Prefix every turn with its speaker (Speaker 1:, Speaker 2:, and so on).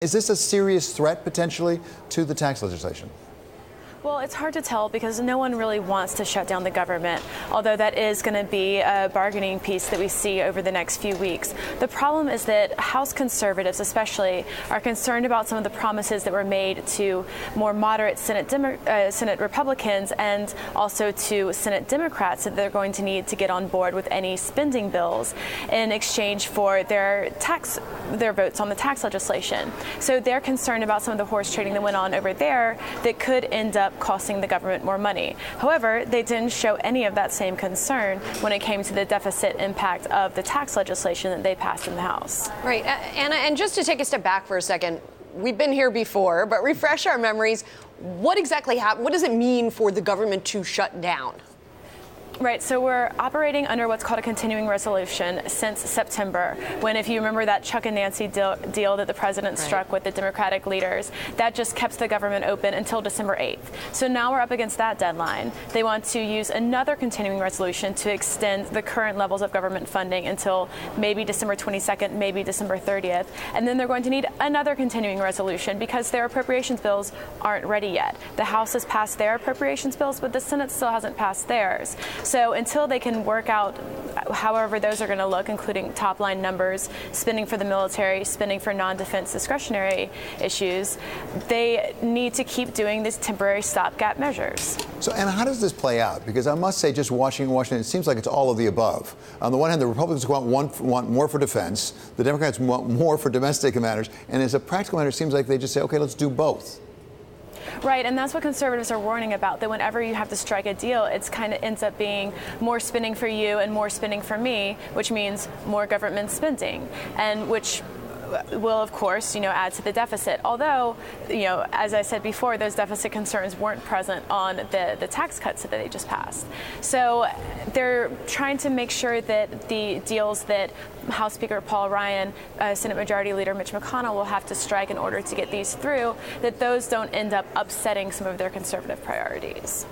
Speaker 1: Is this a serious threat potentially to the tax legislation?
Speaker 2: Well, it's hard to tell because no one really wants to shut down the government, although that is going to be a bargaining piece that we see over the next few weeks. The problem is that House conservatives especially are concerned about some of the promises that were made to more moderate Senate Republicans and also to Senate Democrats that they're going to need to get on board with any spending bills in exchange for their votes on the tax legislation. So they're concerned about some of the horse trading that went on over there that could end up costing the government more money. However, they didn't show any of that same concern when it came to the deficit impact of the tax legislation that they passed in the House.
Speaker 3: Right. Anna, and just to take a step back for a second, we've been here before, but refresh our memories. What exactly happened? What does it mean for the government to shut down?
Speaker 2: Right, so we're operating under what's called a continuing resolution since September, when, if you remember that Chuck and Nancy deal that the president struck with the Democratic leaders, that just kept the government open until December 8th. So now we're up against that deadline. They want to use another continuing resolution to extend the current levels of government funding until maybe December 22nd, maybe December 30th. And then they're going to need another continuing resolution because their appropriations bills aren't ready yet. The House has passed their appropriations bills, but the Senate still hasn't passed theirs. So until they can work out however those are going to look, including top line numbers, spending for the military, spending for non-defense discretionary issues, they need to keep doing these temporary stopgap measures.
Speaker 1: So, Anna, how does this play out? Because I must say, just watching Washington, it seems like it's all of the above. On the one hand, the Republicans want more for defense. The Democrats want more for domestic matters. And as a practical matter, it seems like they just say, OK, let's do both.
Speaker 2: Right, and that's what conservatives are warning about, that whenever you have to strike a deal, it's kind of ends up being more spending for you and more spending for me, which means more government spending, and which will, of course, add to the deficit. Although, as I said before, those deficit concerns weren't present on the tax cuts that they just passed. So they're trying to make sure that the deals that House Speaker Paul Ryan, Senate Majority Leader Mitch McConnell will have to strike in order to get these through, that those don't end up upsetting some of their conservative priorities.